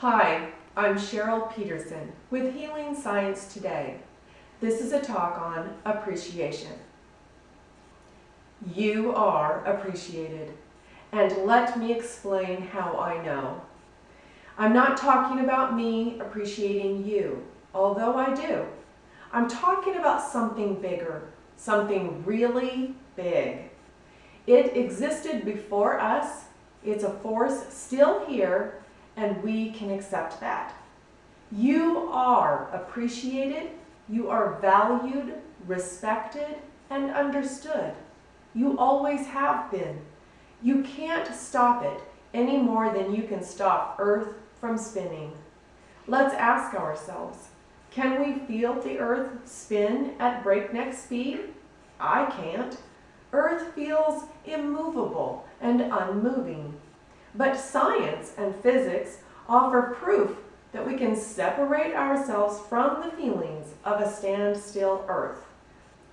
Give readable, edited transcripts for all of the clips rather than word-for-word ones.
Hi, I'm Cheryl Peterson with Healing Science Today. This is a talk on appreciation. You are appreciated, and let me explain how I know. I'm not talking about me appreciating you, although I do. I'm talking about something bigger, something really big. It existed before us, it's a force still here, and we can accept that. You are appreciated, you are valued, respected, and understood. You always have been. You can't stop it any more than you can stop Earth from spinning. Let's ask ourselves, can we feel the Earth spin at breakneck speed? I can't. Earth feels immovable and unmoving. But science and physics offer proof that we can separate ourselves from the feelings of a standstill Earth.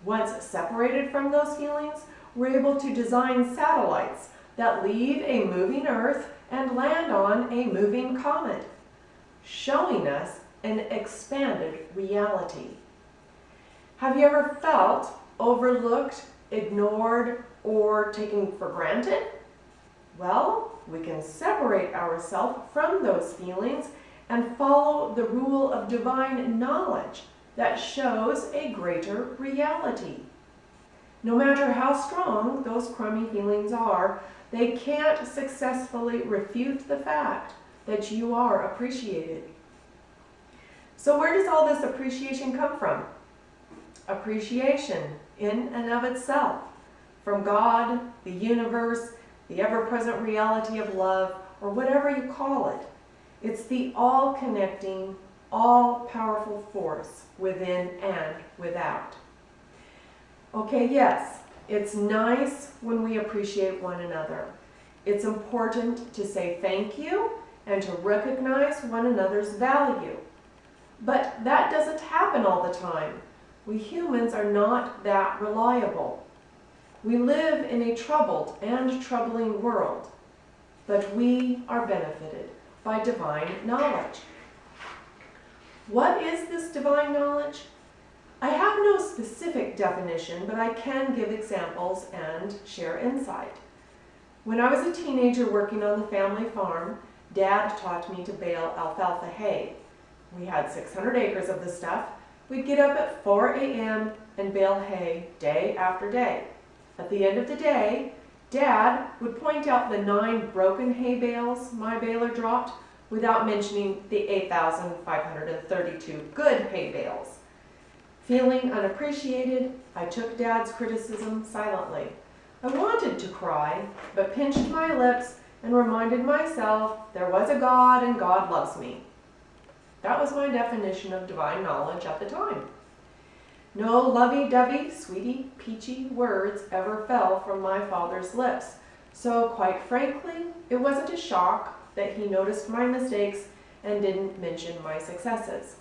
Once separated from those feelings, we're able to design satellites that leave a moving Earth and land on a moving comet, showing us an expanded reality. Have you ever felt overlooked, ignored, or taken for granted? Well, we can separate ourselves from those feelings and follow the rule of divine knowledge that shows a greater reality. No matter how strong those crummy feelings are, they can't successfully refute the fact that you are appreciated. So where does all this appreciation come from? Appreciation in and of itself, from God, the universe, the ever-present reality of love, or whatever you call it. It's the all-connecting, all-powerful force within and without. Okay, yes, it's nice when we appreciate one another. It's important to say thank you and to recognize one another's value. But that doesn't happen all the time. We humans are not that reliable. We live in a troubled and troubling world, but we are benefited by divine knowledge. What is this divine knowledge? I have no specific definition, but I can give examples and share insight. When I was a teenager working on the family farm, Dad taught me to bale alfalfa hay. We had 600 acres of the stuff. We'd get up at 4 a.m. and bale hay day after day. At the end of the day, Dad would point out the 9 broken hay bales my baler dropped without mentioning the 8,532 good hay bales. Feeling unappreciated, I took Dad's criticism silently. I wanted to cry, but pinched my lips and reminded myself there was a God and God loves me. That was my definition of divine knowledge at the time. No lovey-dovey, sweetie, peachy words ever fell from my father's lips, so quite frankly, it wasn't a shock that he noticed my mistakes and didn't mention my successes.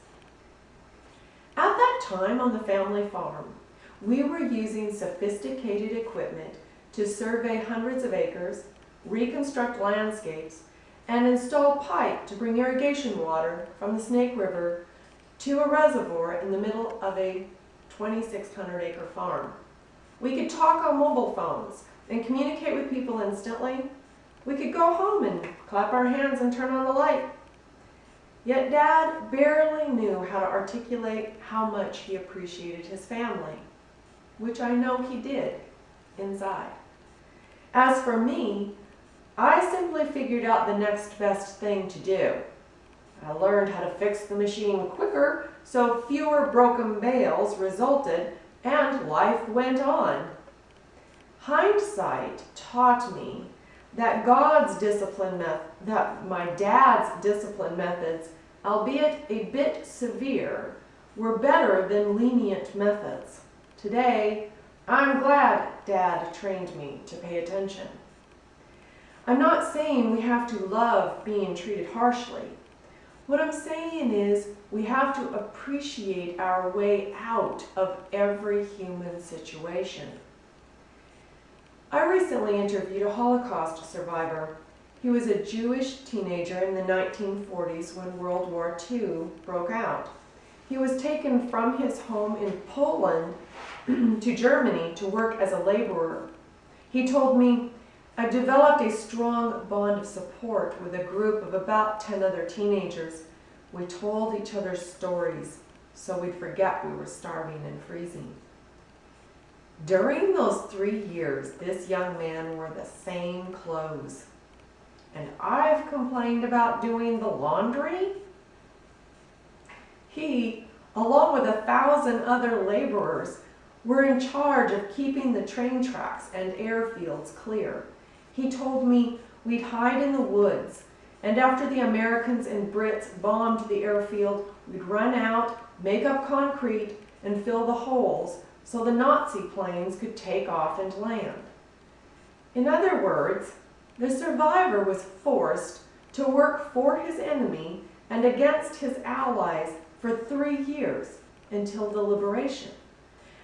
At that time on the family farm, we were using sophisticated equipment to survey hundreds of acres, reconstruct landscapes, and install pipe to bring irrigation water from the Snake River to a reservoir in the middle of a 2,600 acre farm. We could talk on mobile phones and communicate with people instantly. We could go home and clap our hands and turn on the light. Yet Dad barely knew how to articulate how much he appreciated his family, which I know he did inside. As for me, I simply figured out the next best thing to do. I learned how to fix the machine quicker, so fewer broken bales resulted and life went on. Hindsight taught me that my dad's discipline methods, albeit a bit severe, were better than lenient methods. Today, I'm glad Dad trained me to pay attention. I'm not saying we have to love being treated harshly. What I'm saying is we have to appreciate our way out of every human situation. I recently interviewed a Holocaust survivor. He was a Jewish teenager in the 1940s when World War II broke out. He was taken from his home in Poland to Germany to work as a laborer. He told me, "I developed a strong bond of support with a group of about 10 other teenagers. We told each other stories so we'd forget we were starving and freezing." During those 3 years, this young man wore the same clothes. And I've complained about doing the laundry? He, along with 1,000 other laborers, were in charge of keeping the train tracks and airfields clear. He told me we'd hide in the woods, and after the Americans and Brits bombed the airfield, we'd run out, make up concrete, and fill the holes so the Nazi planes could take off and land. In other words, the survivor was forced to work for his enemy and against his allies for 3 years until the liberation.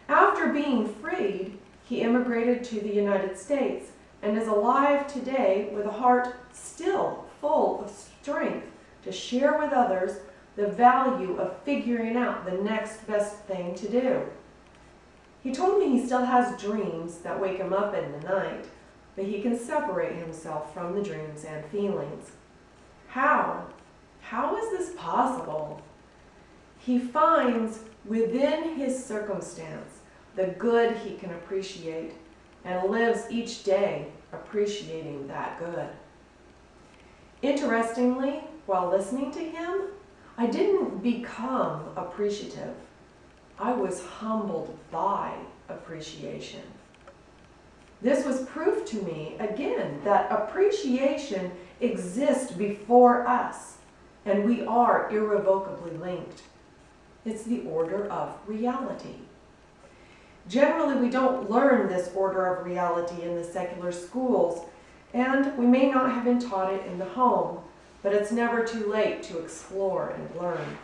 After being freed, he immigrated to the United States and is alive today with a heart still full of strength to share with others the value of figuring out the next best thing to do. He told me he still has dreams that wake him up in the night, but he can separate himself from the dreams and feelings. How? How is this possible? He finds within his circumstance the good he can appreciate and lives each day appreciating that good. Interestingly, while listening to him, I didn't become appreciative. I was humbled by appreciation. This was proof to me, again, that appreciation exists before us, and we are irrevocably linked. It's the order of reality. Generally, we don't learn this order of reality in the secular schools, and we may not have been taught it in the home, but it's never too late to explore and learn.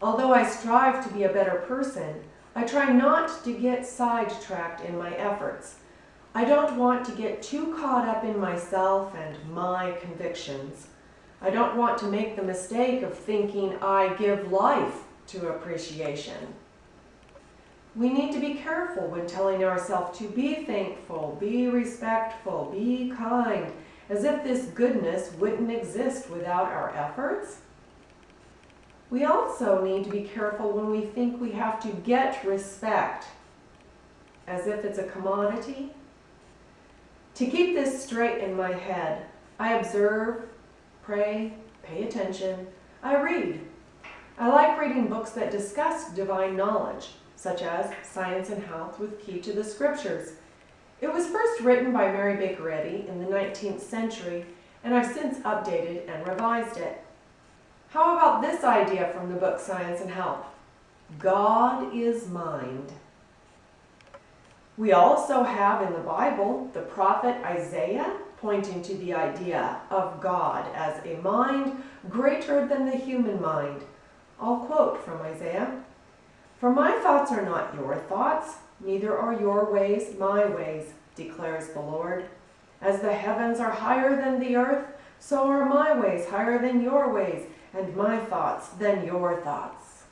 Although I strive to be a better person, I try not to get sidetracked in my efforts. I don't want to get too caught up in myself and my convictions. I don't want to make the mistake of thinking I give life to appreciation. We need to be careful when telling ourselves to be thankful, be respectful, be kind, as if this goodness wouldn't exist without our efforts. We also need to be careful when we think we have to get respect, as if it's a commodity. To keep this straight in my head, I observe, pray, pay attention, I read. I like reading books that discuss divine knowledge, such as Science and Health with Key to the Scriptures. It was first written by Mary Baker Eddy in the 19th century, and I've since updated and revised it. How about this idea from the book Science and Health? God is mind. We also have in the Bible the prophet Isaiah pointing to the idea of God as a mind greater than the human mind. I'll quote from Isaiah. "For my thoughts are not your thoughts, neither are your ways my ways, declares the Lord. As the heavens are higher than the earth, so are my ways higher than your ways, and my thoughts than your thoughts."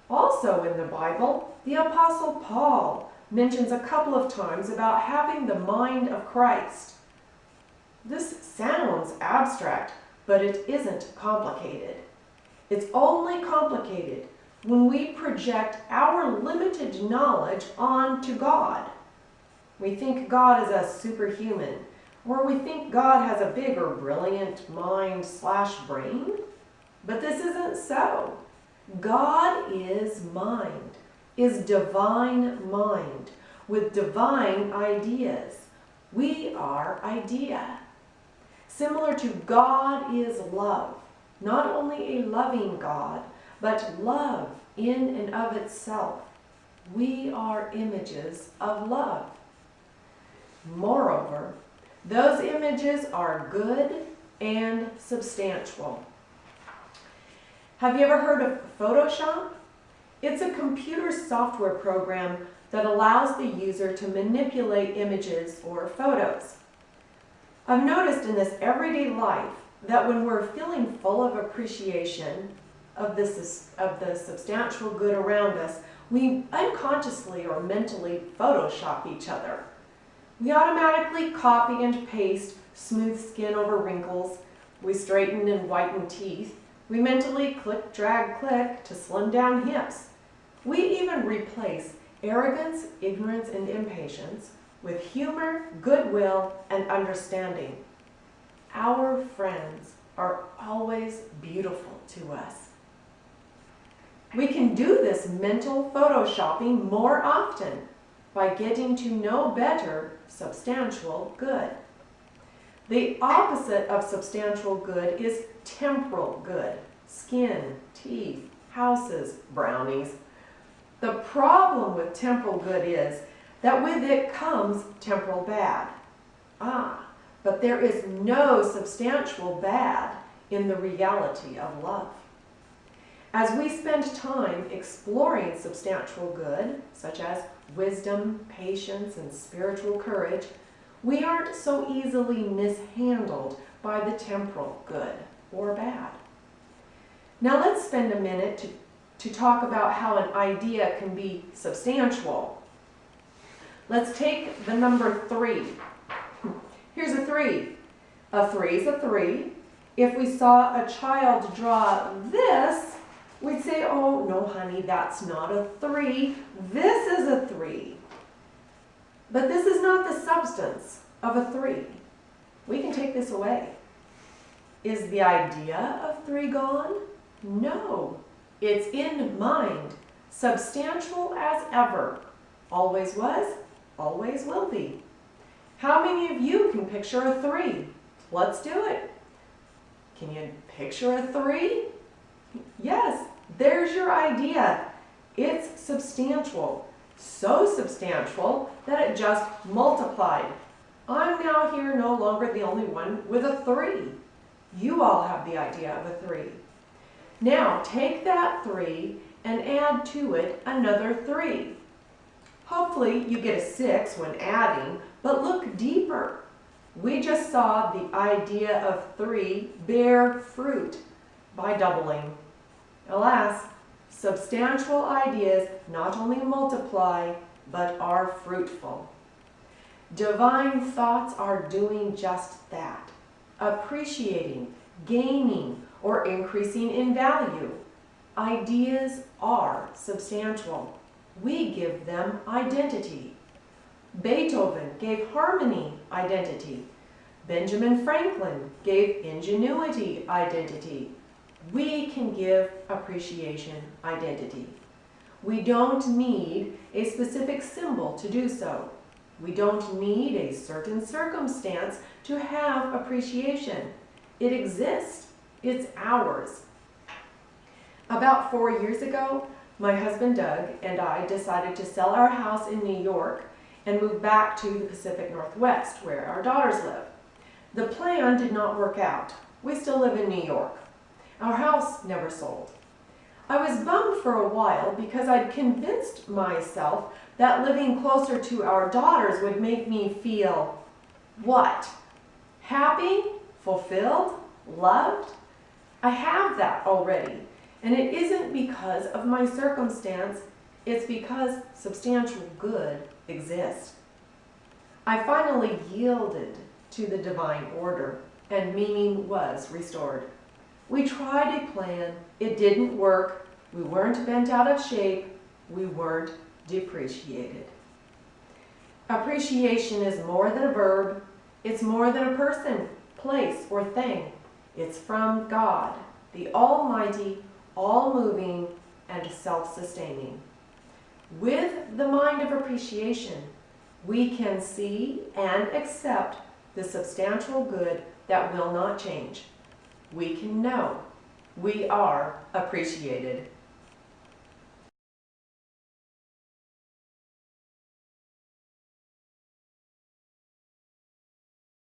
Also in the Bible, the Apostle Paul mentions a couple of times about having the mind of Christ. This sounds abstract, but it isn't complicated. It's only complicated when we project our limited knowledge onto God. We think God is a superhuman, or we think God has a big or brilliant mind/brain. But this isn't so. God is mind, is divine mind, with divine ideas. We are idea. Similar to God is love, not only a loving God, but love in and of itself. We are images of love. Moreover, those images are good and substantial. Have you ever heard of Photoshop? It's a computer software program that allows the user to manipulate images or photos. I've noticed in this everyday life that when we're feeling full of appreciation of the substantial good around us, we unconsciously or mentally Photoshop each other. We automatically copy and paste smooth skin over wrinkles. We straighten and whiten teeth. We mentally click, drag, click to slim down hips. We even replace arrogance, ignorance, and impatience with humor, goodwill, and understanding. Our friends are always beautiful to us. We can do this mental photoshopping more often by getting to know better substantial good. The opposite of substantial good is temporal good. Skin, teeth, houses, brownies. The problem with temporal good is that with it comes temporal bad. But there is no substantial bad in the reality of love. As we spend time exploring substantial good, such as wisdom, patience, and spiritual courage, we aren't so easily mishandled by the temporal good or bad. Now let's spend a minute to talk about how an idea can be substantial. Let's take the number 3. Here's a 3. A 3 is a 3. If we saw a child draw this, we'd say, oh, no, honey, that's not a 3. This is a 3. But this is not the substance of a 3. We can take this away. Is the idea of 3 gone? No. It's in mind, substantial as ever. Always was, always will be. How many of you can picture a 3? Let's do it. Can you picture a 3? Yes, there's your idea. It's substantial. So substantial that it just multiplied. I'm now here no longer the only one with a 3. You all have the idea of a 3. Now take that 3 and add to it another 3. Hopefully you get a 6 when adding, but look deeper. We just saw the idea of 3 bear fruit by doubling. Alas, substantial ideas not only multiply, but are fruitful. Divine thoughts are doing just that, appreciating, gaining, or increasing in value. Ideas are substantial. We give them identity. Beethoven gave harmony identity. Benjamin Franklin gave ingenuity identity. We can give appreciation identity. We don't need a specific symbol to do so. We don't need a certain circumstance to have appreciation. It exists. It's ours. About 4 years ago, my husband Doug and I decided to sell our house in New York and move back to the Pacific Northwest, where our daughters live. The plan did not work out. We still live in New York. Our house never sold. I was bummed for a while because I'd convinced myself that living closer to our daughters would make me feel, what? Happy? Fulfilled? Loved? I have that already. And it isn't because of my circumstance, it's because substantial good exists. I finally yielded to the divine order, and meaning was restored. We tried a plan, it didn't work, we weren't bent out of shape, we weren't depreciated. Appreciation is more than a verb, it's more than a person, place, or thing. It's from God, the Almighty, all-moving, and self-sustaining. With the mind of appreciation, we can see and accept the substantial good that will not change. We can know we are appreciated.